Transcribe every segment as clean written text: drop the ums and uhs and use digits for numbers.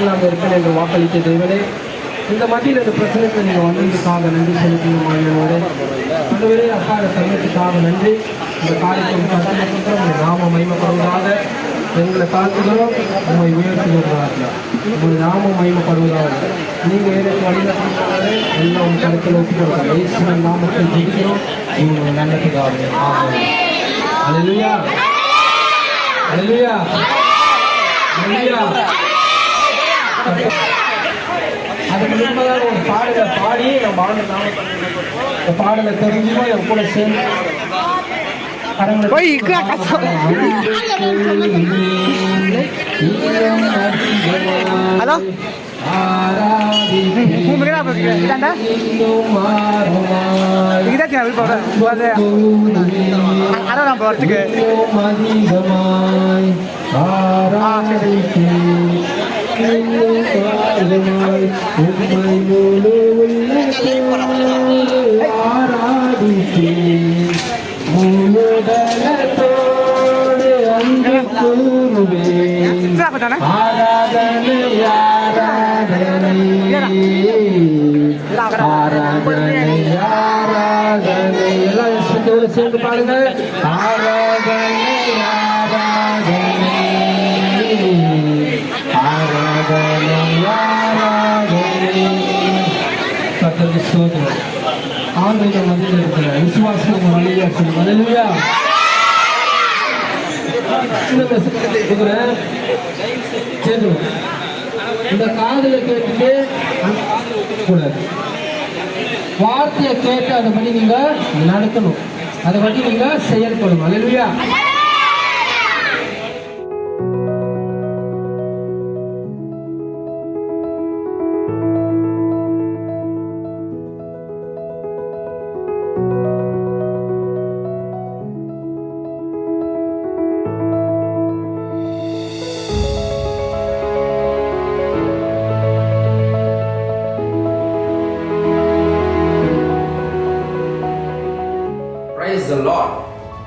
நீங்களாக இருப்பேன் என்று வாக்களித்த தேவனே, இந்த மத்தியில் இந்த பிரச்சனைக்கு நீங்கள் வந்ததுக்காக நன்றி செலுத்தினோடு அந்தவரே அப்பா சமயத்துக்காக நன்றி. இந்த காரியத்தை நாம மகிமைப்படுவதாக எங்களை தாக்குகிறோம், உண்மை உயர்த்துகிறார்கள். உங்கள் நாமம் மகிமைப்படுவதாக நீங்கள் எனக்கு வழிநடத்துகிறாரே எல்லாம் கருத்தில் ஒப்புக்கிறார்கள். இயேசுவின் நாமத்தில் ஜெயிக்கிறோம், உங்கள் நல்லதுக்காக. அல்லேலூயா, அல்லேலூயா, அல்லேலூயா. அதுக்கு முன்பதாக ஒரு பாடலை பாடி நம்ம ஆண்டு பாடலை தெரிஞ்சுமா என் கூட சேர்ந்து ஹலோ போறதுக்கு சேர்ந்து பாருங்கள். ஆண்ட மதியில் இருக்கிற விசுவாசம் வழியா சொல்லுங்க. இந்த காதலை கேட்டுட்டு கூடாது, வார்த்தையை கேட்டு அதை படி நீங்க நடக்கணும், அதை பற்றி நீங்க செயல்படணும். அல்லேலூயா.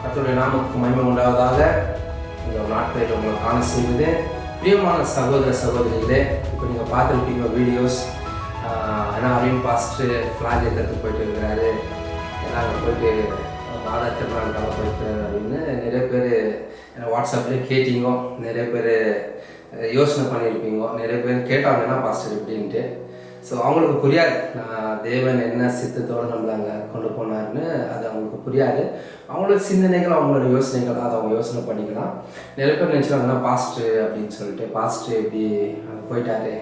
கர்த்தருடைய நாமத்துக்கு மகிமை உண்டாவதாக. இந்த நாட்களில் உங்களை காண செய்வது பிரியமான சகோதர சகோதரிகளே, இப்போ நீங்கள் பார்த்துருப்பீங்க வீடியோஸ். ஏன்னா அரவிந்த் பாஸ்டர் ஃப்ளாக் ஏற்றுறதுக்கு போயிட்டு இருக்கிறாரு, ஏன்னா அங்கே போயிட்டு மாதா திருநாளுக்காக போயிருக்கிறாரு அப்படின்னு நிறைய பேர் என்ன வாட்ஸ்அப்லேயே கேட்டீங்க, நிறைய பேர் யோசனை பண்ணியிருப்பீங்க, நிறைய பேர் கேட்டாங்கன்னா பாஸ்டர் எப்படின்ட்டு. ஸோ அவங்களுக்கு புரியாது தேவன் என்ன சித்தத்தோடு நம்மளை அங்கே கொண்டு போனார்னு, அது அவங்களுக்கு புரியாது. அவங்களோட சிந்தனைகள், அவங்களோட யோசனைகள், அதை அவங்க யோசனை பண்ணிக்கலாம். நிறைய பேர் நினச்சிருவாங்கன்னா பாஸ்டர் அப்படின்னு சொல்லிட்டு, பாஸ்டர் எப்படி அங்கே போயிட்டாரு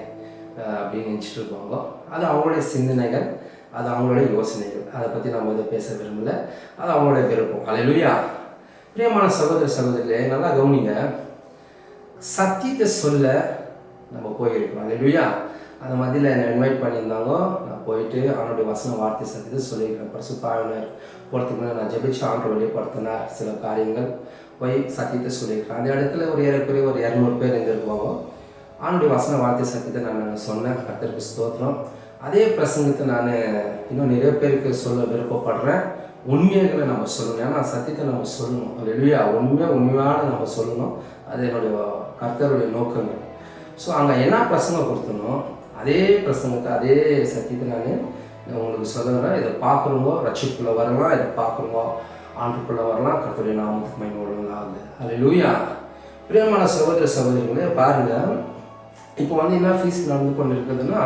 அப்படின்னு நினச்சிட்டு இருப்பாங்க. அது அவங்களுடைய சிந்தனைகள், அது அவங்களுடைய யோசனைகள். அதை பற்றி நம்ம இதை பேச விரும்பல, அது அவங்களுடைய விருப்பம். அல்லேலூயா. பிரியமான சகோதர சகோதரிகளே, நல்லா கவனிங்க. சத்தியத்தை சொல்ல நம்ம போயிருக்கோம். அல்லேலூயா. அந்த மத்தியில் என்னை இன்வைட் பண்ணியிருந்தாங்க. நான் போயிட்டு அவனுடைய வசன வார்த்தை சத்தியத்தை சொல்லியிருக்கேன். பரிசுத்தாவினர் போகிறதுக்கு முன்னாடி நான் ஜெபிச்சு ஆண்டு வெளிப்படுத்தினார் சில காரியங்கள், போய் சத்தியத்தை சொல்லியிருக்கேன். அந்த இடத்துல ஒரு ஏறக்குறைய ஒரு 200 பேர் இருந்திருக்குவாங்க. அவனுடைய வசன வார்த்தை சத்தியத்தை நான் சொன்னேன். கர்த்தருக்கு ஸ்தோத்திரம். அதே பிரசங்கத்தை நான் இன்னும் நிறைய பேருக்கு சொல்ல விருப்பப்படுறேன். உண்மைகளை நம்ம சொல்லணும், ஏன்னா சத்தியத்தை நம்ம சொல்லணும். அல்லேலூயா. உண்மையான நம்ம சொல்லணும். அது என்னுடைய கர்த்தருடைய நோக்கங்கள். ஸோ அங்கே என்ன பிரசங்கம் கொடுத்தனோ அதே பிரசங்கத்தை, அதே சத்தியத்தை நான் உங்களுக்கு சொல்லுறேன். இதை பார்க்குறவங்க ரட்சிப்புக்குள்ளே வரலாம், இதை பார்க்குறவங்க ஆண்டுக்குள்ளே வரலாம். கர்த்தருடைய நாமத்துக்கு மகிமை உண்டாகுது. அல்லேலூயா. பிரியமான சகோதர சகோதரிகளே, பாருங்கள். இப்போ வந்து என்ன ஃபீஸ்ட் நடந்து கொண்டு இருக்குதுன்னா,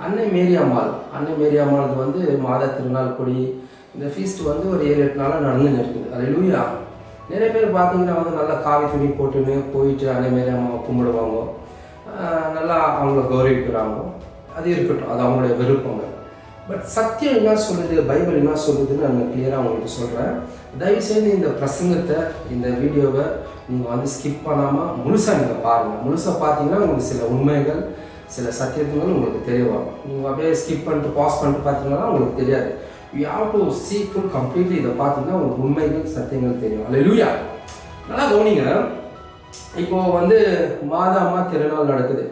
அன்னை மேரி அம்மாளுக்கு வந்து மாதா திருநாள் கொடி இந்த ஃபீஸ்ட் வந்து ஒரு 7-8 நாளாக நடந்துன்னு இருக்குது. அல்லேலூயா. நிறைய பேர் பார்த்தீங்கன்னா வந்து நல்லா காவி துணி போட்டுன்னு போயிட்டு அன்னை மேரி அம்மாவை கும்பிடுவாங்க, நல்லா அவங்கள கௌரவிக்கிறாங்க. அது இருக்கட்டும், அது அவங்களுடைய விருப்பங்க. பட் சத்தியம் என்ன சொல்லுது, பைபிள் என்ன சொல்லுதுன்னு நான் கிளியராக அவங்களுக்கு சொல்கிறேன். தயவுசெய்து இந்த பிரசங்கத்தை, இந்த வீடியோவை நீங்கள் வந்து ஸ்கிப் பண்ணாமல் முழுசாக நீங்கள் பாருங்கள். முழுசாக பார்த்தீங்கன்னா உங்களுக்கு சில உண்மைகள், சில சத்தியத்துங்கள் உங்களுக்கு தெரிய வரும். நீங்கள் அப்படியே ஸ்கிப் பண்ணிட்டு பாஸ் பண்ணிட்டு பார்த்தீங்கன்னா உங்களுக்கு தெரியாது. You have to see full completely. இதை பார்த்தீங்கன்னா உங்களுக்கு உண்மைகள், சத்தியங்கள் தெரியும். அல்லேலூயா. நல்லா கவனிங்க. இப்போது வந்து மாதா அம்மா திருநாள் நடக்குது.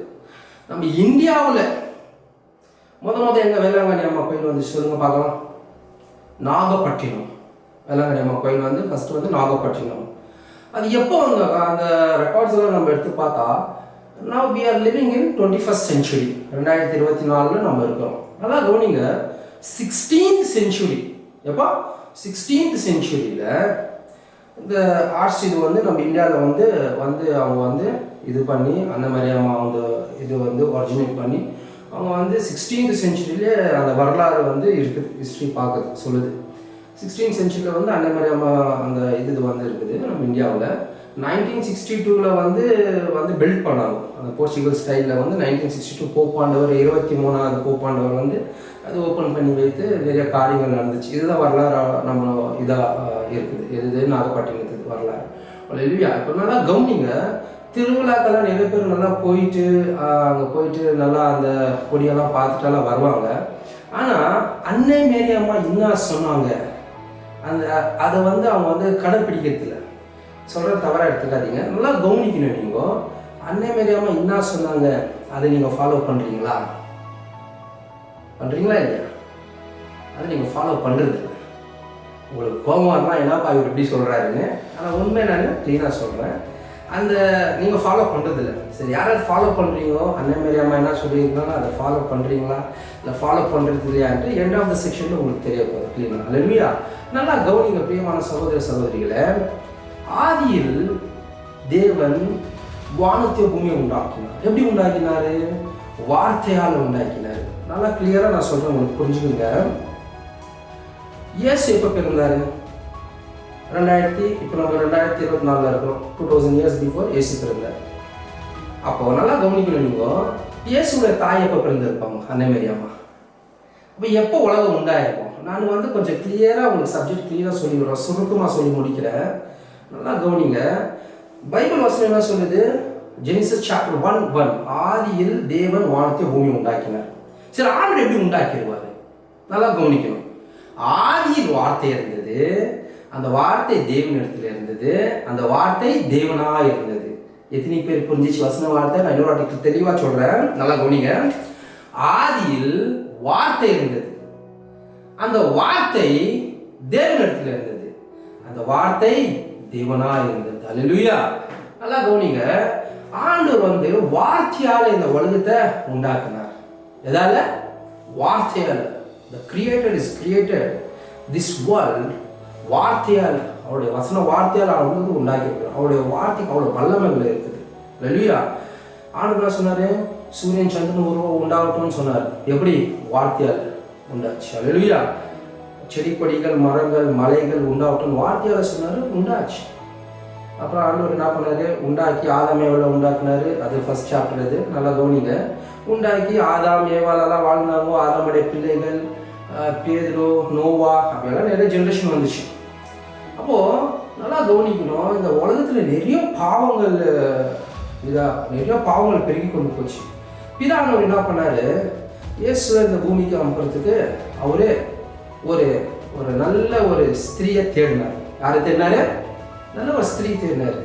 நம்ம இந்தியாவில் முத எங்கள் வேளாங்கண்ணி அம்மா கோயில் வந்து சொல்லுங்க பார்க்கலாம். நாகப்பட்டினம் வேளாங்கண்ணி அம்மா கோயில் வந்து ஃபஸ்ட்டு வந்து நாகப்பட்டினம். அது எப்போ அந்த ரெக்கார்ட்ஸ் எல்லாம் நம்ம எடுத்து பார்த்தா Now we are living in 21st century. 2024 நம்ம இருக்கோம். நல்லா கவனிங்க, 16th century. எப்போ 16th centuryல இந்த ஆர்ட்ஸ் இது வந்து நம்ம இந்தியாவில் வந்து அவங்க வந்து இது பண்ணி அந்த மாதிரியாமா அவங்க இது வந்து ஒரிஜினேட் பண்ணி அவங்க வந்து 16th centuryல அந்த வரலாறு வந்து இருக்குது, ஹிஸ்ட்ரி பார்க்குது சொல்லுது. 16th centuryல வந்து அந்த மாதிரியாமா அந்த இது வந்து இருக்குது நம்ம இந்தியாவில். 1962 வந்து பில்ட் பண்ணாங்க அந்த போர்ச்சுகல் ஸ்டைலில் வந்து. 1962 போப்பாண்டவர் 23வது போப்பாண்டவர் வந்து அது ஓப்பன் பண்ணி வைத்து நிறைய காரியங்கள் நடந்துச்சு. இதுதான் வரலாறு நம்ம இதாக இருக்குது. இது நாகப்பட்டினத்துக்கு வரலாறு. இல்லையா? இப்போ நல்லா கவனிங்க, திருவிழாக்கெல்லாம் நிறைய பேர் நல்லா போயிட்டு அங்கே போயிட்டு நல்லா அந்த கொடியெல்லாம் பார்த்துட்டெல்லாம் வருவாங்க. ஆனால் அன்னை மேரி அம்மா என்ன சொன்னாங்க அதை வந்து அவங்க வந்து கடைப்பிடிக்கிறதில்ல. சொல்கிற தவறாக எடுத்துக்காதீங்க, நல்லா கவனிக்கணும். நீங்கள் அன்னை மேரி அம்மா என்ன சொன்னாங்க அதை நீங்கள் ஃபாலோ பண்ணுறீங்களா இல்லையா? அதை நீங்கள் ஃபாலோ பண்ணுறது இல்லை. உங்களுக்கு கோபம் வரலாம், என்னப்பா இவர் இப்படி சொல்கிறாருன்னு. ஆனால் உண்மை நான் க்ளீனாக சொல்கிறேன், அந்த நீங்கள் ஃபாலோ பண்ணுறதில்ல. சரி, யாராவது ஃபாலோ பண்ணுறீங்களோ, அன்னை மேரி அம்மா என்ன சொல்லியிருந்தாலும் அதை ஃபாலோ பண்ணுறீங்களா இல்லை ஃபாலோ பண்ணுறது இல்லையான்ட்டு எண்ட் ஆஃப் த செக்ஷனில் உங்களுக்கு தெரிய போகுது க்ளீனாக. அல்லையா? நல்லா கவனிங்க பிரியமான சகோதர சகோதரிகளை. ஆதியில் தேவன் வானத்தை பூமியை உண்டாக்கினார். எப்படி உண்டாக்கினார்? வார்த்தையால் உண்டாக்கினார். நல்லா கிளியராக நான் சொல்கிறேன், உங்களுக்கு புரிஞ்சுக்குங்க. இயேசு எப்போ பிறந்தார்? இப்போ நம்ம 2024 இருக்கிறோம். 2000 years பிஃபோர் இயேசு பிறந்தார். அப்போ நல்லா கவனிக்கணும். நீங்கள் இயேசுடைய தாய் எப்போ பிறந்திருப்பாங்க? அன்னை மேரி அம்மா. அப்போ எப்போ உலகம் உண்டாயிருக்கும்? நான் வந்து கொஞ்சம் கிளியராக உங்களுக்கு சப்ஜெக்ட் கிளியராக சொல்லிவிடுறேன், சுருக்கமாக சொல்லி முடிக்கிறேன். நல்லா கவனிங்க. பைபிள் வசனம் என்ன சொல்லுது? ஜெனிசிஸ் சாப்டர் 1:1 ஆதியில் தேவன் வானத்தை பூமி உண்டாக்கினார். சரி, ஆண்டவர் எப்படி உண்டாக்கிடுவார்? நல்லா கவனிக்கணும். ஆதியில் வார்த்தை இருந்தது, அந்த வார்த்தை தேவனிடத்தில் இருந்தது, அந்த வார்த்தை தேவனாக இருந்தது. எத்தனை பேர் புரிஞ்சிச்சு வசன வார்த்தை? நான் இன்னொரு வார்த்தைக்கு தெளிவாக சொல்கிறேன், நல்லா கவனிங்க. ஆதியில் வார்த்தை இருந்தது, அந்த வார்த்தை தேவனிடத்தில் இருந்தது, அந்த வார்த்தை தேவனாக இருந்தது. அல்லேலூயா! நல்லா கவனிங்க. ஆண்டவர் வந்து வார்த்தையால் இந்த உலகத்தை உண்டாக்குனார். எதால? வார்த்தையால். The creator is created this world வார்த்தையால், அவருடைய வசன வார்த்தையால் அவர் வந்து உண்டாக்கியிருக்கிறார். அவருடைய வார்த்தைக்கு அவ்வளோ வல்லமைகள் இருக்குது. அல்லேலூயா! ஆண்டவர் என்ன சொன்னார்? சூரியன் சந்திரன் உருவம் உண்டாகட்டும்னு சொன்னார். எப்படி? வார்த்தையால் உண்டாச்சு. அல்லேலூயா! செடி கொடிகள் மரங்கள் மலைகள் உண்டாகட்டும் வார்த்தையால் சொன்னார், உண்டாச்சு. அப்புறம் ஆண்டவர் என்ன பண்ணாரு? உண்டாக்கி ஆதாம் ஏவாளை உண்டாக்குனாரு. அது ஃபர்ஸ்ட் சாப்டர். அது நல்லா கவனிங்க. உண்டாக்கி ஆதாம் ஏவாளெல்லாம் வாழ்ந்தாங்க. ஆதாமுடைய பிள்ளைகள் பேதுரு நோவா அப்படியெல்லாம் நிறைய ஜென்ரேஷன் வந்துச்சு. அப்போது நல்லா கவனிக்கணும், இந்த உலகத்தில் நிறைய பாவங்கள் நிறைய பாவங்கள் பெருகி கொண்டு போச்சு. பிதானவர் என்ன பண்ணார்? இயேசுவை இந்த பூமிக்கு அனுப்புறதுக்கு அவரு ஒரு நல்ல ஒரு ஸ்திரீயை தேடினார். யாரை தேடினாரு? நல்ல ஒரு ஸ்திரீ தேடினார்.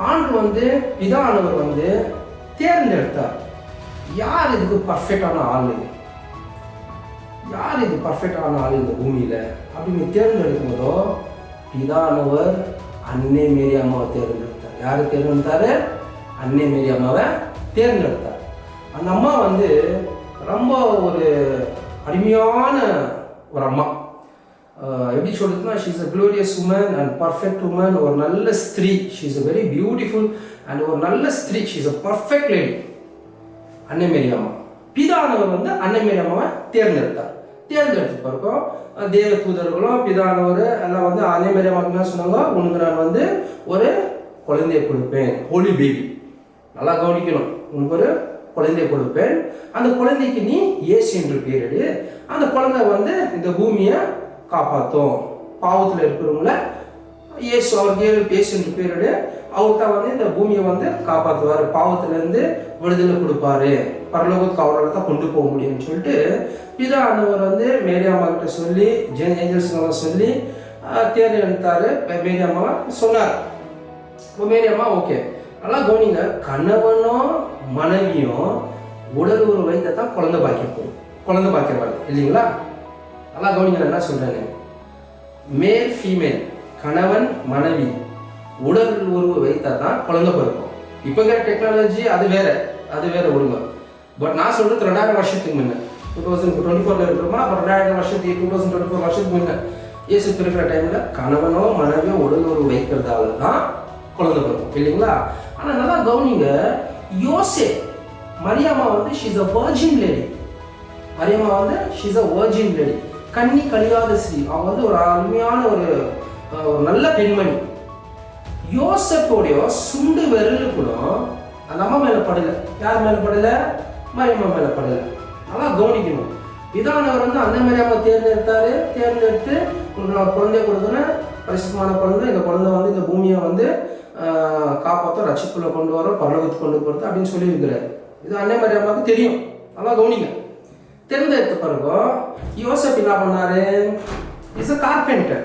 ஆண்டவர் வந்து பிதானவர் வந்து தேர்ந்தெடுத்தார். யார் இதுக்கு பர்ஃபெக்டான ஆள், யார் இது பர்ஃபெக்டான ஆள் இந்த பூமியில் அப்படின்னு தேர்ந்தெடுக்கும் போதோ பிதானவர் அன்னை மேரி அம்மாவை தேர்ந்தெடுத்தார். யாரை தேர்ந்தெடுத்தாரு? அன்னை மேரி அம்மாவை தேர்ந்தெடுத்தார். அந்த அம்மா வந்து ரொம்ப ஒரு அருமையான ஒரு அம்மா. எப்படி சொல்றதுன்னா, she is a glorious woman and perfect woman. ஒரு நல்ல ஸ்திரீ. She is a very beautiful and ஒரு நல்ல ஸ்திரீ. She is a perfect lady. அன்னை மேரி அம்மா. பிதானவர் வந்து அன்னை மேரி அம்மாவை தேர்ந்தெடுத்தார். தேர்ந்தெடுத்து பிறக்கும் தேவ தூதர்களும் பிதானவர் எல்லாம் வந்து அன்னை மேரி அம்மாவுக்கு என்ன சொன்னாங்க? உனக்கு நான் வந்து ஒரு குழந்தையை கொடுப்பேன், ஹோலி பேபி. நல்லா கவனிக்கணும், உனக்கு ஒரு குழந்தையை கொடுப்பேன், அந்த குழந்தைக்கு நீ இயேசு என்று பேரிடு. அந்த குழந்தை வந்து இந்த பூமியை காப்பாற்றும். பாவத்தில் இருக்கிறவங்கள இயேசு அவருக்கு இயேசு என்று பேரிடு. அவர் தான் வந்து இந்த பூமியை வந்து காப்பாற்றுவார், பாவத்திலேருந்து விடுதலை கொடுப்பாரு, பரலோகத்துக்கு அவரால் தான் கொண்டு போக முடியும்னு சொல்லிட்டு பிதானவர் வந்து மேரி அம்மா கிட்ட சொல்லி ஏஞ்சல்ஸ்லாம் சொல்லி தேர்ந்தெடுத்தாரு. மேரி அம்மாவை சொன்னார். இப்போ மேரி அம்மா ஓகே. நல்லா கவனிங்க, கணவனும் மனைவியும் உடல் ஒரு வைத்த தான் குழந்தை பாக்கியம் வருது இல்லைங்களா? நல்லா கவனிங்க, நான் என்ன சொல்றேன்னு. மேல் ஃபீமேல் கணவன் மனைவி உடல் உறவு வைத்தா தான் குழந்தை பிறக்கும் இப்போ இருக்கிற டெக்னாலஜி அது வேற விடுங்க. பட் நான் சொல்கிறது 2000 வருஷத்துக்கு முன்ன 2024 இருக்கிறோமா, அப்போ 2000 வருஷத்துக்கு 2024 வருஷத்துக்கு முன்ன இயேசு இருக்கிற டைமில் கணவனோ மனைவியோ உடல் வைக்கிறதால தான் குழந்தை பிறக்கும் இல்லைங்களா. ஆனால் நல்லா கவனிங்க, யோசே மரியாமா வந்து ஷீஸ் அ வர்ஜின் லேடி. மரியாமா வந்து ஷீஸ் அ வர்ஜின் லேடி, கன்னி கழியாத ஸ்ரீ. அவங்க வந்து ஒரு அருமையான ஒரு நல்ல பெண்மணி. யோசப்போடைய சுண்டு விரல் கூட அந்த அம்மா மேலே படலை. யார் மேலே படலை? மரியம்மா மேலே படலை. நல்லா கவனிக்கணும். பிதானவர் வந்து அந்த மரியாமா தேர்ந்தெடுத்து உங்களுக்கு நான் குழந்தைய கொடுக்குறேன், பரிசுத்தமான குழந்தை. இந்த குழந்தை வந்து இந்த பூமியை வந்து காப்பாற்ற, ரட்சிப்புள்ள கொண்டு வரோம், பரலோகத்துக்கு கொண்டு போகிறது அப்படின்னு சொல்லியிருக்கிறாரு. இது அன்னை மரியாமாவுக்கு தெரியும். நல்லா கவனிங்க. தேர்ந்தெடுத்த பிறகு யோசப் என்ன பண்ணாரு? Is a carpenter.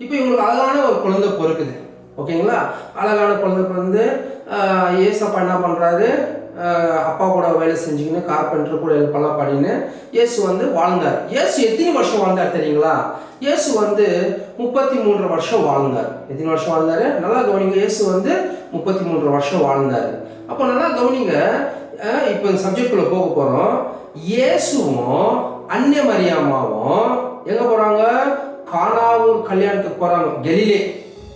இப்போ இவங்களுக்கு அழகான ஒரு குழந்தை பிறக்குது, ஓகேங்களா. அழகான குழந்தை பிறந்து ஏசப்பா என்ன பண்ணுறாரு? அப்பா கூட வேலை செஞ்சுக்கின்னு கார்பெண்டர் கூட ஹெல்ப் பண்ணலாம் பண்ணின்னு இயேசு வந்து வாழ்ந்தார். இயேசு எத்தனை வருஷம் வாழ்ந்தார் தெரியுங்களா? இயேசு வந்து 33 வருஷம் வாழ்ந்தார். எத்தனை வருஷம் வாழ்ந்தார்? நல்லா கவனிங்க. இயேசு வந்து 33 வருஷம் வாழ்ந்தார். அப்போ நல்லா கவனிங்க. இப்போ இந்த சப்ஜெக்டுக்குள்ளே போக போகிறோம். இயேசுவும் அன்னை மரியாமாவும் எங்கே போகிறாங்க? கானாவூர் கல்யாணத்துக்கு போகிறாங்க. கலிலே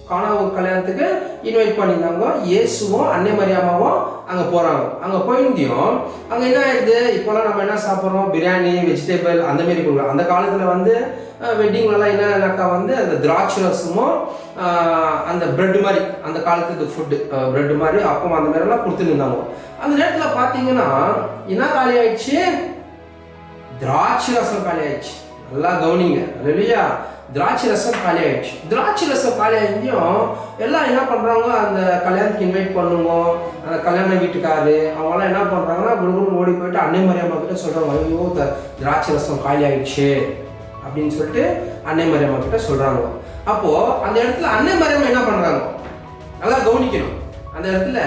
கானாவூர் கல்யாணத்துக்கு இன்வைட் பண்ணியிருந்தாங்க. இயேசுவும் அன்னை மரியாமாவும் அங்கே போகிறாங்க. அங்கே போயிருந்தியும் அங்கே என்ன ஆயிடுது? இப்போலாம் நம்ம என்ன சாப்பிட்றோம்? பிரியாணி, வெஜிடபிள் அந்த மாரி கொடுக்குறோம். அந்த காலத்தில் வந்து வெட்டிங்லலாம் என்னன்னாக்கா வந்து அந்த திராட்சை ரசமும் அந்த பிரெட் மாதிரி, அந்த காலத்துக்கு ஃபுட்டு பிரெட் மாதிரி அப்போ அந்த மாதிரிலாம் கொடுத்துருந்தாங்க. அந்த நேரத்தில் பார்த்தீங்கன்னா என்ன காலி ஆயிடுச்சு? திராட்சை ரசம் காலி ஆயிடுச்சு. நல்லா கவனிங்க. இல்லையா? திராட்சை ரசம் காலி ஆயிடுச்சு. திராட்சை ரசம் காலி ஆகியும் எல்லாம் என்ன பண்ணுறாங்க? அந்த கல்யாணத்துக்கு இன்வைட் பண்ணுவோம், அந்த கல்யாண வீட்டுக்காரு அவங்களாம் என்ன பண்ணுறாங்கன்னா குடுகுடுன்னு ஓடி போயிட்டு அன்னை மரியாமா கிட்ட சொல்கிறாங்க, ஐயோ திராட்சை ரசம் காலி ஆயிடுச்சு அப்படின்னு சொல்லிட்டு அன்னை மரியாமா கிட்ட சொல்கிறாங்க. அப்போது அந்த இடத்துல அன்னை மரியாமா என்ன பண்ணுறாங்க? நல்லா கவனிக்கணும். அந்த இடத்துல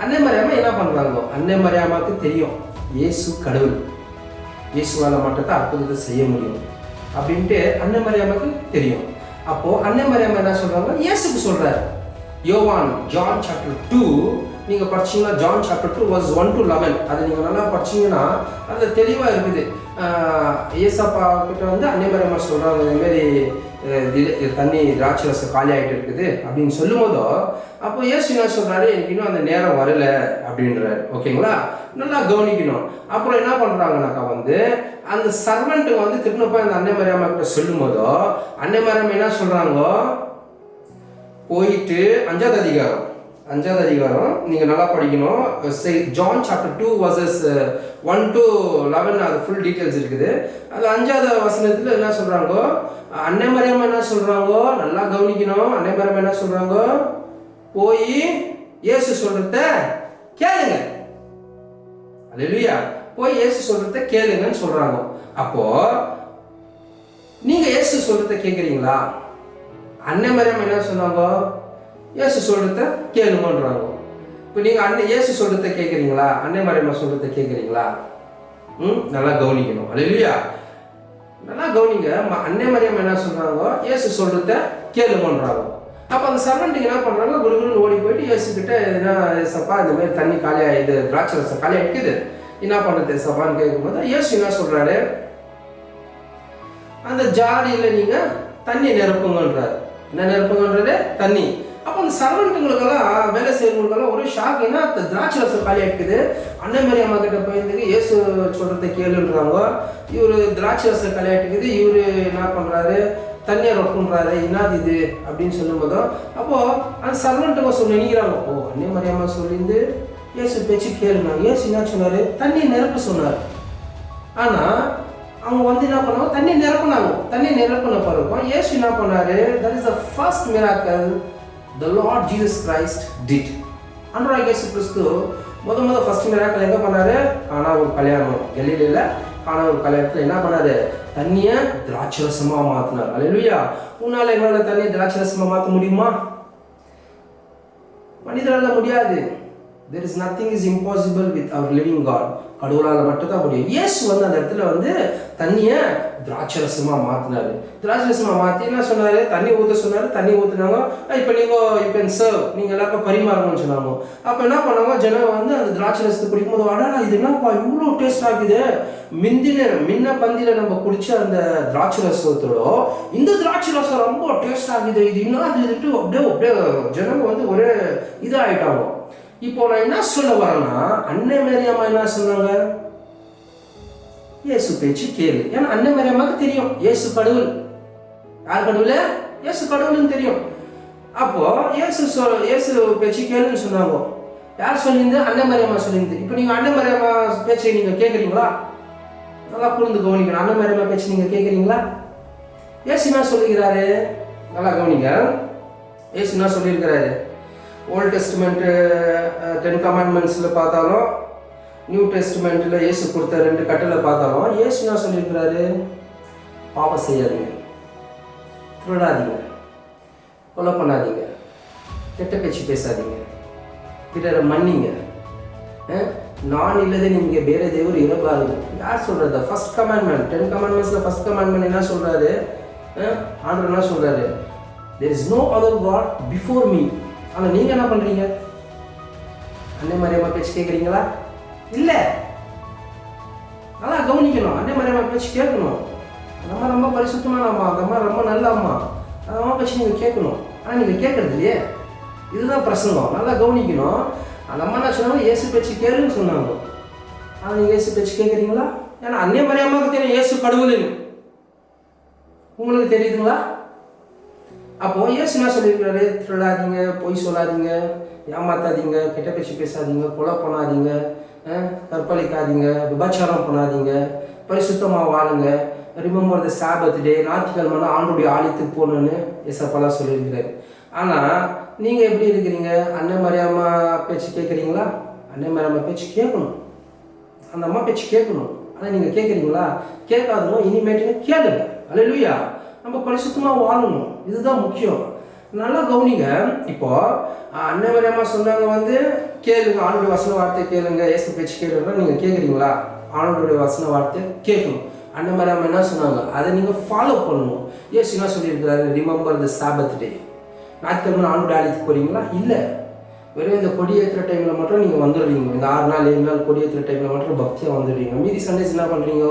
அன்னை மரியாமா என்ன பண்ணுறாங்க? அன்னை மரியாமாவுக்கு தெரியும் இயேசு கடவுள், இயேசுவால் மட்டும்தான் அற்புதத்தை செய்ய முடியும் அப்படின்ட்டு அன்னை மரியாமாவுக்கு தெரியும். அப்போது அன்னை மரியாமா என்ன சொல்கிறாங்க? இயேசுக்கு சொல்கிறார். யோவான் ஜான் சாப்டர் 2 நீங்கள் படிச்சிங்கன்னா ஜான் சாப்டர் 2 verse 1 to 11 அதை நீங்கள் நல்லா படிச்சிங்கன்னா அதில் தெளிவாக இருக்குது. ஏசப்பா கிட்ட வந்து அன்னை மரியாமா சொல்கிறாங்க, இதுமாரி தண்ணி திராட்சை ரசம் காலி ஆகிட்டு இருக்குது அப்படின்னு சொல்லும் போதோ அப்போ இயேசு என்ன சொல்கிறாரு? எனக்கு இன்னும் அந்த நேரம் வரல அப்படின்றாரு. ஓகேங்களா? நல்லா கவனிக்கணும். அப்புறம் என்ன பண்ணுறாங்கனாக்கா வந்து அந்த சர்வெண்ட்டு வந்து திரும்ப போய் அந்த அன்னை மரியாமா கிட்ட சொல்லும் போதோ அன்னை மரியாமா என்ன சொல்கிறாங்க? போயிட்டு 5வது அதிகாரம் நீங்கள் நல்லா படிக்கணும். ஜான் சாப்டர் 2 verses 1 to 11 அது ஃபுல் டீட்டெயில்ஸ் இருக்குது. அது 5வது வசனத்தில் என்ன சொல்கிறாங்க? அன்னை மரியாமா என்ன சொல்கிறாங்க? நல்லா கவனிக்கணும். அன்னை மரியாமா என்ன சொல்கிறாங்க? போய் இயேசு சொல்கிறத கேளுங்க. அல்லேலூயா. போய் இயேசு சொல்கிறத கேளுங்கன்னு சொல்கிறாங்க. அப்போது நீங்கள் இயேசு சொல்கிறத கேட்குறீங்களா? அன்னை மரியாமா என்ன சொன்னாங்க? இயேசு சொல்கிறத கேளுங்கன்றாங்க. இப்போ நீங்கள் இயேசு சொல்கிறத கேட்குறீங்களா? அன்னை மரியாமா சொல்கிறத கேட்குறீங்களா? நல்லா கவனிக்கணும். அல்லேலூயா. நல்லா கவனிங்க. அன்னை மரியாமா என்ன சொல்கிறாங்க? இயேசு சொல்கிறத கேளுங்கன்றாங்க. அப்போ அந்த சர்வெண்ட்டுக்கு என்ன பண்ணுறாங்க? குடுகுடுன்னு ஓடி போயிட்டு இயேசுக்கிட்ட என்ன ஏசப்பா இந்த மாதிரி தண்ணி காலியாக இது திராட்சை ரசம் காலியாக இருக்குது, என்ன பண்ணுறது ஏசப்பான்னு கேட்கும்போது இயேசு என்ன சொல்கிறாரு? அந்த ஜாடியில் நீங்கள் தண்ணி நிரப்புங்கன்றார். என்ன நிரப்புங்கன்றது? தண்ணி. அப்போ அந்த சர்வெண்ட்டுங்களுக்கெல்லாம் வேலை செய்யறவங்களுக்கெல்லாம் ஒரு ஷாக். என்ன திராட்சை ரசம் காலியாக இருக்குது, அன்னை மரியாமா கிட்ட போயிருந்துக்கு இயேசு சொல்கிறத கேளுன்றாங்க. இவர் திராட்சை ரசம் காலியாக இருக்குது, இவர் என்ன பண்ணுறாரு? தண்ணியை ரொப்புன்றாரு. என்னது இது அப்படின்னு சொல்லும்போதோ அப்போது அந்த சர்வெண்ட்டுங்க நினைக்கிறாங்க, ஓ அன்னை மரியாமா சொல்லிருந்து இயேசு பேச்சு கேளுங்க. இயேசு என்ன சொன்னார்? தண்ணி நிரப்ப சொன்னார். ஆனால் அவங்க வந்து என்ன பண்ணாங்க? தண்ணி நிரப்புனாங்க. தண்ணி நிரப்பின பிறகு இயேசு என்ன பண்ணார்? That is the first miracle the Lord Jesus Christ did. ஆண்டவராகிய இயேசு கிறிஸ்து முதல் ஃபர்ஸ்ட் மிராக்கிள் எங்கே பண்ணார்? கானாவூர் கல்யாணம், கலிலேயில் கானாவூர் கல்யாணத்தில் என்ன பண்ணார்? தண்ணியை திராட்சை ரசமாக மாற்றினார். அல்லேலூயா. உன்னால் எங்களால் தண்ணியை திராட்சை ரசமாக மாற்ற முடியுமா? மனிதரால் முடியாது. There is nothing is impossible with our living God. கடவுளால் மட்டும்தான் முடியும். இயேசு வந்து அந்த இடத்துல வந்து தண்ணியை திராட்சரசமாக மாற்றினாரு. திராட்சரசமாக மாற்றி என்ன சொன்னார்? தண்ணி ஊற்ற சொன்னார். தண்ணி ஊற்றுனாங்க. இப்போ நீங்கள் யூ கேன் சர்வ், நீங்கள் எல்லாருக்கும் பரிமாறணும்னு சொன்னாங்க. அப்போ என்ன பண்ணாங்க? ஜனம் வந்து அந்த திராட்சரசத்தை குடிக்கும்போது, அடடா இது என்னப்பா இவ்வளோ டேஸ்ட் ஆகுது, முன்ன பந்தியில் நம்ம குடிச்ச அந்த திராட்சரசத்தோட இந்த திராட்சரசம் ரொம்ப டேஸ்ட் ஆகுது, இது இன்னும் அது இதுட்டு அப்படியே ஜனங்க வந்து ஒரே இதாகிட்டாங்க. இப்போ நான் என்ன சொல்ல வரேன்னா, அன்னை மரியாமா என்ன சொன்னாங்க? இயேசு பேச்சு கேளு. ஏன்னா அன்னை மரியாமாக்கு தெரியும் இயேசு கடவுள். யார் கடவுள்? இயேசு கடவுள்னு தெரியும். அப்போ இயேசு பேச்சு கேளுன்னு சொன்னாங்க. யார் சொல்லியிருந்து? அன்னை மரியாமா சொல்லியிருந்து. இப்போ நீங்கள் அன்னை மரியாமா பேச்சை நீங்கள் கேட்குறீங்களா? நல்லா புரிந்து கவனிக்கணும். அன்னை மரியாமா பேச்சு நீங்கள் கேட்குறீங்களா? இயேசு என்ன சொல்லிக்கிறாரு? நல்லா கவனிங்க. இயேசு என்ன சொல்லியிருக்கிறாரு? ஓல்ட் டெஸ்ட்மெண்ட்டு 10 கமாண்ட்மெண்ட்ஸில் பார்த்தாலும், நியூ டெஸ்ட்மெண்ட்டில் இயேசு கொடுத்த 2 கட்டளை பார்த்தாலும், இயேசு என்ன சொல்லியிருக்கிறாரு? பாவம் செய்யாதீங்க, திருடாதீங்க, கொலை பண்ணாதீங்க, கெட்ட பேச்சு பேசாதீங்க, பிறரை மன்னிங்க, நான் இல்லதே நீங்கள் வேற தேவர் இறப்பாரு. யார் சொல்கிறது? First commandment. 10 கமாண்ட்மெண்ட்ஸில் ஃபர்ஸ்ட் கமாண்ட்மெண்ட் என்ன சொல்கிறாரு? ஆண்டவர் என்ன சொல்கிறாரு? there is no other God before me. ஆனால் நீங்கள் என்ன பண்ணுறீங்க? அன்னை மரியாமா பேச்சு கேட்குறீங்களா? இல்லை. நல்லா கவனிக்கணும். அன்னை மரியாமா பேச்சு கேட்கணும். அந்த அம்மா ரொம்ப பரிசுத்தமான அம்மா, அந்த அம்மா ரொம்ப நல்ல அம்மா, அந்த அம்மா பேச்சு நீங்கள் கேட்கணும். ஆனால் நீங்கள் கேட்கறது இல்லையே. இதுதான் பிரசங்கம். நல்லா கவனிக்கணும். அந்த அம்மா என்ன சொன்னாங்க? இயேசு பேச்சு கேளுன்னு சொன்னாங்க. ஆனால் நீங்கள் இயேசு பேச்சு கேட்குறீங்களா? ஏன்னா அன்னை மரியாமாவுக்கு தெரியும் இயேசு கடவுள்னு. உங்களுக்கு தெரியுதுங்களா? அப்போ இயேசு என்ன சொல்லியிருக்கிறாரு? திருடாதீங்க, பொய் சொல்லாதீங்க, ஏமாத்தாதீங்க, கெட்ட பேச்சு பேசாதீங்க, கொலை பண்ணாதீங்க, கற்பழிக்காதீங்க, விபச்சாரம் பண்ணாதீங்க, பரிசுத்தமாக வாழுங்க, ரிமெம்பர் த சாபத் டே, ஞாயிற்றுக்கிழமை ஆண்டுடைய ஆலயத்துக்கு போகணுன்னு ஏசப்பாலாம் சொல்லியிருக்கிறாரு. ஆனால் நீங்கள் எப்படி இருக்கிறீங்க? அன்னை மரியாமா பேச்சு கேட்குறீங்களா? அன்னை மரியாமா பேச்சு கேட்கணும். அந்த அம்மா பேச்சு கேட்கணும். ஆனால் நீங்கள் கேட்குறீங்களா? கேட்காதவங்க இனிமேட்டுன்னு கேளுங்க. அல்லேலூயா. நம்ம பரிசுத்தமாக வாழணும். இதுதான் முக்கியம். நல்லா கவனிங்க. இப்போ அன்னை மரியாமா சொன்னாங்க வந்து கேளுங்க, ஆண்டோடைய வசன வார்த்தை கேளுங்க, இயேசு பேச்சு கேளுங்க. நீங்கள் கேட்குறீங்களா? ஆண்டோடைய வசன வார்த்தை கேட்கணும். அன்னை மரியாமா என்ன சொன்னாங்க? அதை நீங்கள் ஃபாலோ பண்ணணும். இயேசு என்ன சொல்லியிருக்கிறாரு? ரிமெம்பர் த சாபத் டே. ஞாயிற்றுக்கிழமை ஆண்டோடைய ஆலயத்துக்கு போகிறீங்களா? இல்லை. வெறும் இந்த கொடியேற்றுற டைமில் மட்டும் நீங்கள் வந்துடுவீங்க. இந்த 6 நாள் 7 நாள் கொடியேற்றுற டைமில் மட்டும் பக்தியாக வந்துடுவீங்க. மீதி சண்டேஸ் என்ன பண்ணுறீங்க?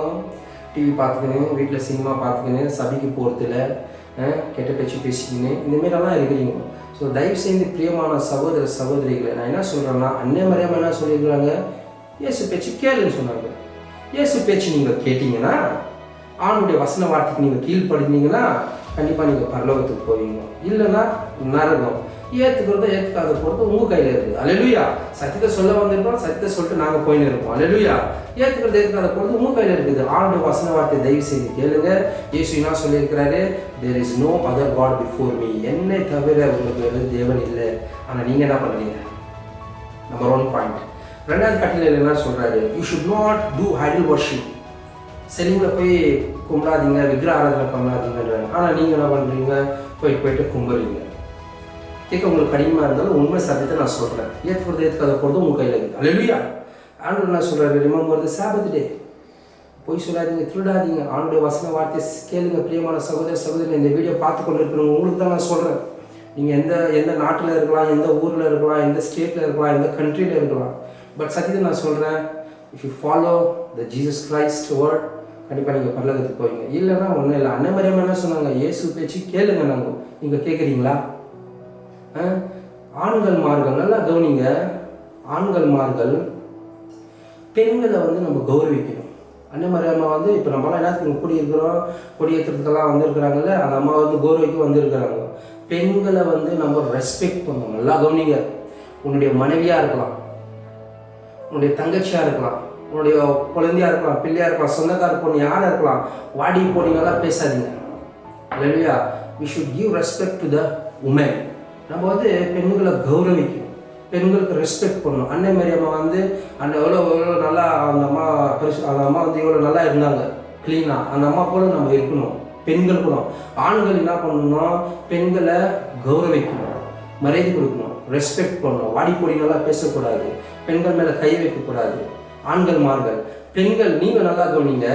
டிவி பார்த்துக்கின்னு, வீட்டில் சினிமா பார்த்துக்கின்னு, சபைக்கு போகிறதுல கெட்ட பேச்சு பேசிக்கின்னு, இந்தமாரிலாம் இருக்கிறீங்க. ஸோ தயவு செய்து பிரியமான சகோதர சகோதரிகளை நான் என்ன சொல்கிறேன்னா, அன்னை மரியாமா என்ன சொல்லியிருக்கிறாங்க? இயேசு பேச்சு கேளுன்னு சொன்னாங்க. இயேசு பேச்சு நீங்கள் கேட்டீங்கன்னா, ஆணுடைய வசன வார்த்தைக்கு நீங்கள் கீழ்ப்படுனீங்கன்னா கண்டிப்பாக நீங்கள் பரலோகத்துக்கு போவீங்க. இல்லைன்னா நரகம். ஏற்றுக்கிறதோ ஏற்றுக்காத போகிறது உங்கள் கையில் இருக்குது. அல்லேலூயா. சத்தியத்தை சொல்ல வந்திருக்கோம், சத்தியத்தை சொல்லிட்டு நாங்கள் போயின்னு இருக்கோம். அல்லேலூயா. ஏற்றுக்கிறது ஏற்றுக்காத போகிறது உங்கள் கையில் இருக்குது. ஆண்டுடைய வசன வார்த்தை தயவு செய்து கேளுங்க. இயேசு என்ன சொல்லியிருக்கிறாரு? there is no other God before me. என்னை தவிர உங்களுக்கு தேவன் இல்லை. ஆனால் நீங்கள் என்ன பண்ணுறீங்க? Number 1 point. 2வது கட்டளையில் என்ன சொல்கிறாரு? you should not do idol worship. செலிங்கில் போய் கும்பிடாதீங்க, விக்கிர ஆராதனை பண்ணாதீங்கன்றாங்க. ஆனால் நீங்கள் என்ன பண்ணுறீங்க? போயிட்டு கும்பிட்றீங்க. கேட்க உங்களுக்கு கடினமாக இருந்தாலும் உண்மை சத்தியத்தை நான் சொல்கிறேன். ஏற்றுக்கிறது ஏற்றுக்காத போகிறது உங்கள் கையில் இருக்குது. அல்லேலூயா. ஆண்டவர் என்ன சொல்கிறாரு? ரிமெம்பர் த சாபத் டே. பொய் சொல்லாதீங்க, திருடாதீங்க, ஆண்டுடைய வசன வார்த்தை கேளுங்க. பிரியமான சகோதர சகோதரி, இந்த வீடியோ பார்த்து கொண்டு இருக்கிறவங்க உங்களுக்கு தான் நான் சொல்கிறேன். நீங்கள் எந்த நாட்டில் இருக்கலாம், எந்த ஊரில் இருக்கலாம், எந்த ஸ்டேட்டில் இருக்கலாம், எந்த கண்ட்ரியில் இருக்கலாம். பட் சத்தியத்தை நான் சொல்கிறேன், if you follow the Jesus Christ word கண்டிப்பாக நீங்கள் பரலோகத்துக்கு போவீங்க. இல்லைன்னா ஒன்றும் இல்லை. அன்னை மரியாமா என்ன சொன்னாங்க? இயேசு பேச்சு கேளுங்க. நாங்கள் நீங்கள் கேட்குறீங்களா? ஆண்கள்மார்கள் நல்லா கவனிங்க. ஆண்கள்மார்கள் பெண்களை வந்து நம்ம கௌரவிக்கணும். அன்னை மரியாமா வந்து இப்போ நம்மளாம் என்னத்துக்கு குடியிருக்கிறோம், கொடியேற்றத்துக்கெல்லாம் வந்திருக்கிறாங்கல்ல, அந்த அம்மா வந்து கௌரவிக்க வந்திருக்கிறாங்க. பெண்களை வந்து நம்ம ரெஸ்பெக்ட் பண்ணணும். நல்லா கவனிங்க. உன்னுடைய மனைவியாக இருக்கலாம், உன்னுடைய தங்கச்சியாக இருக்கலாம், உன்னுடைய குழந்தையாக இருக்கலாம், பிள்ளையாக இருக்கலாம், சொந்தக்கார பொண்ணு யாராக இருக்கலாம், வாடி போனீங்கலாம் பேசாதீங்க. இல்லையா? we should give respect to the women. நம்ம வந்து பெண்களை கௌரவிக்கணும், பெண்களுக்கு ரெஸ்பெக்ட் பண்ணணும். அன்னை மரியாமா வந்து எவ்வளோ நல்லா அந்த அம்மா வந்து எவ்வளோ நல்லா இருந்தாங்க, க்ளீனாக. அந்த அம்மா போல நம்ம இருக்கணும். பெண்களுக்கும் ஆண்கள் என்ன பண்ணணும்? பெண்களை கௌரவிக்கணும், மரியாதை கொடுக்கணும், ரெஸ்பெக்ட் பண்ணணும். வாடி போடி நல்லா பேசக்கூடாது, பெண்கள் மேலே கை வைக்கக்கூடாது. ஆண்கள்மார்கள். பெண்கள் நீங்கள் நல்லா கவனிங்க.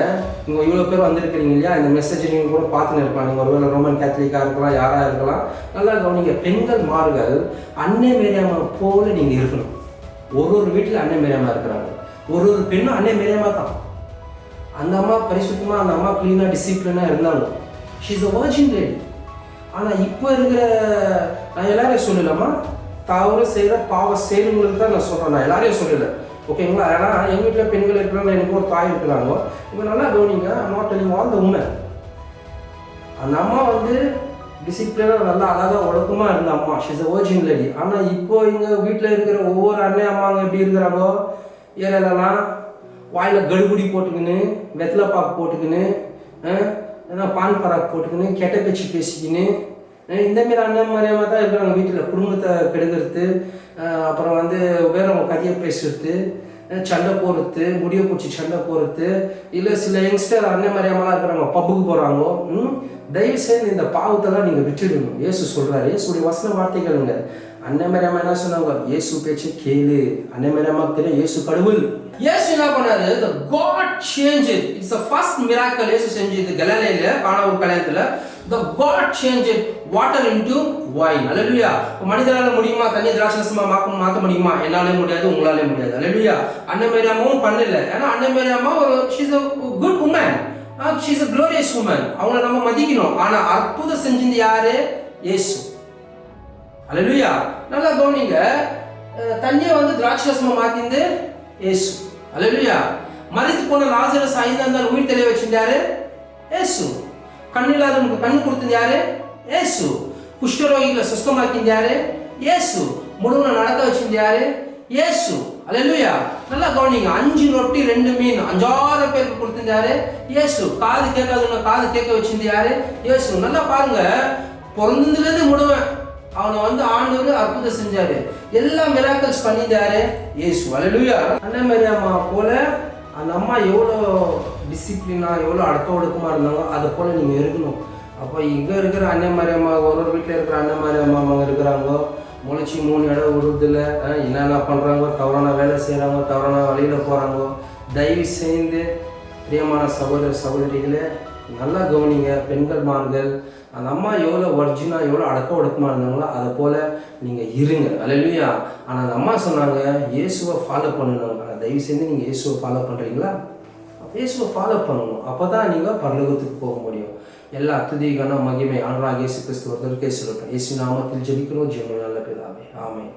நீங்கள் இவ்வளோ பேர் வந்திருக்கிறீங்க இல்லையா, இந்த மெசேஜை நீங்கள் கூட பார்த்துன்னு இருக்கலாம். நீங்கள் ஒருவேளை ரோமன் கேத்தலிக்காக இருக்கலாம், யாராக இருக்கலாம். நல்லா கவனிங்க. பெண்கள்மார்கள் அன்னை மேரியாம்மா போல நீங்கள் இருக்கணும். ஒரு வீட்டில் அன்னை மேரியாம்மா இருக்கிறாங்க. ஒரு பெண்ணும் அன்னை மேரியாம்மா தான். அந்த அம்மா பரிசுத்தமாக, அந்த அம்மா க்ளீனாக டிசிப்ளினாக இருந்தாலும் she is a virgin lady. ஆனால் இப்போ இருக்கிற, நான் எல்லாரையும் சொல்லலாமா, தவறு செய்கிற பாவ செயல்களுக்கு தான் நான் சொல்கிறேன், நான் எல்லாரையும் சொல்லலை, ஓகேங்களா? ஏன்னா எங்கள் வீட்டில் பெண்கள் இருக்கிறாங்க, எனக்கு ஒரு தாய் இருக்கிறாங்க. இப்போ நல்லா கவனிங்க, not telling all the woman. அந்த அம்மா டிசிப்ளினாக நல்லா அழகாக ஒழுக்கமாக இருந்த அம்மா, she is a virgin lady. ஆனால் இப்போ எங்கள் வீட்டில் இருக்கிற ஒவ்வொரு அண்ணன் அம்மாங்க எப்படி இருக்கிறாங்களோ, ஏறலாம் வாயில் கடுபுடி போட்டுக்கின்னு, வெத்தலைப்பாக்கு போட்டுக்கின்னு, ஏன்னா பான் பராக் போட்டுக்கின்னு, கெட்ட பேச்சு பேசிக்கின்னு, இந்தமாரி அண்ணன் மாதிரியாக தான் இருக்கிறாங்க. வீட்டில் குடும்பத்தை கெடுக்கிறது, அப்புறம் வேறவங்க கதையை பேசுறது, சண்டை போடுறது, முடிய பிடிச்சி சண்டை போடுறது. இல்லை சில யங்ஸ்டர் அண்ணன் மாதிரியாமலாம் இருக்கிறாங்க, பப்புக்கு போகிறாங்க. தயவு செய்து இந்த பாவத்தெல்லாம் நீங்கள் விட்டுடணும். இயேசு சொல்கிறாரு, இயேசுடைய வசன வார்த்தைகளுங்க. அண்ணன் மேரியாமா என்ன சொன்னாங்க? இயேசு பேச்சு கேளு. அண்ணன் மேரியாமாக்கு தெரியும் இயேசு கடவுள். இயேசு என்ன பண்ணாரு? The God changed it. It's the first miracle இயேசு செஞ்சது கலிலேயில கானா ஒரு கல்யாணத்துல. The God changed water into wine. ஹalleluya. மனிதனால முடியுமா தண்ணி திராட்சரசமா மாத்த முடியுமா? என்னாலே முடியாது, உங்களாலே முடியாது. ஹalleluya. அண்ணன் மேரியாமாவும் பண்ணல. ஏன்னா அண்ணன் மேரியாமா she is a good woman. She is a glorious woman. அவங்கள நம்ம மதிக்கணும். ஆனா அற்புதம் செஞ்சது யாரு? இயேசு. ஹalleluya. நல்லா கவனிங்க. தண்ணியை திராட்சரசமா மாத்திந்து இயேசு. ஹalleluya. மரித்து போன லாசரஸ் 5 நாள் உயிர் தெளிய வச்சிருந்தாரு இயேசு. கண்ணில்லாதவனுக்கு கண்ணு கொடுத்தது யாரு? இயேசு. குஷ்டரோகிகளை சுஸ்தமாக்கினது யாரு? இயேசு. முழுவன நடக்க வச்சிருந்தது யாரு? இயேசு. ஹalleluya. நல்லா கவனிங்க. 5 ரொட்டி 2 மீன் 5000 பேருக்கு கொடுத்தது யாரு? இயேசு. காது கேட்காதவங்க காது கேட்க வச்சிருந்தது யாரு? இயேசு. நல்லா பாருங்க, பிறந்ததுலேருந்து முழுவன் அவனை ஆண்டவர் அற்புதம் செஞ்சாரு. எல்லா மிராக்கிள்ஸ் பண்ணிட்டாரு இயேசு. ஹalleluya. அன்னை மேரியாம்மா போல அந்த அம்மா எவ்வளோ டிசிப்ளினாக எவ்வளோ அடக்க ஒடுக்கமாக இருந்தாங்க, அதை போல் நீங்கள் இருக்கணும். அப்போ இங்கே இருக்கிற அன்னை மேரியாம்மா, ஒரு வீட்டில் இருக்கிற அன்னை மேரியாம்மா இருக்கிறாங்க, முளைச்சி 3 இடம் விடுறதில்ல, என்னென்ன பண்ணுறாங்க, தவறான வேலை செய்கிறாங்க, தவறான வழியில் போகிறாங்க. தயவு செய்து பிரியமான சகோதர சகோதரிகளே நல்லா கவனிங்க. பெண்கள்மார்கள் அந்த அம்மா எவ்வளோ ஒர்ஜினாக எவ்வளோ அடக்க ஒடுக்கமாக இருந்தாங்களோ அதை போல் நீங்கள் இருங்க. ஹalleluya. ஆனால் அந்த அம்மா சொன்னாங்க இயேசுவை ஃபாலோ பண்ணணும். ஆனால் தயவு செய்து நீங்கள் இயேசுவை ஃபாலோ பண்ணுறீங்களா? இயேசுவை ஃபாலோ பண்ணணும். அப்போ தான் நீங்கள் பரலோகத்துக்கு போக முடியும். எல்லா துதி கன மகிமை ஆண்டவராகிய இயேசு கிறிஸ்து ஒருத்தருக்கே சொல்லட்டும். இயேசு நாமத்தில் ஜெபிக்கிறோம். ஜெபம் நல்ல பிதாவே. ஆமென்.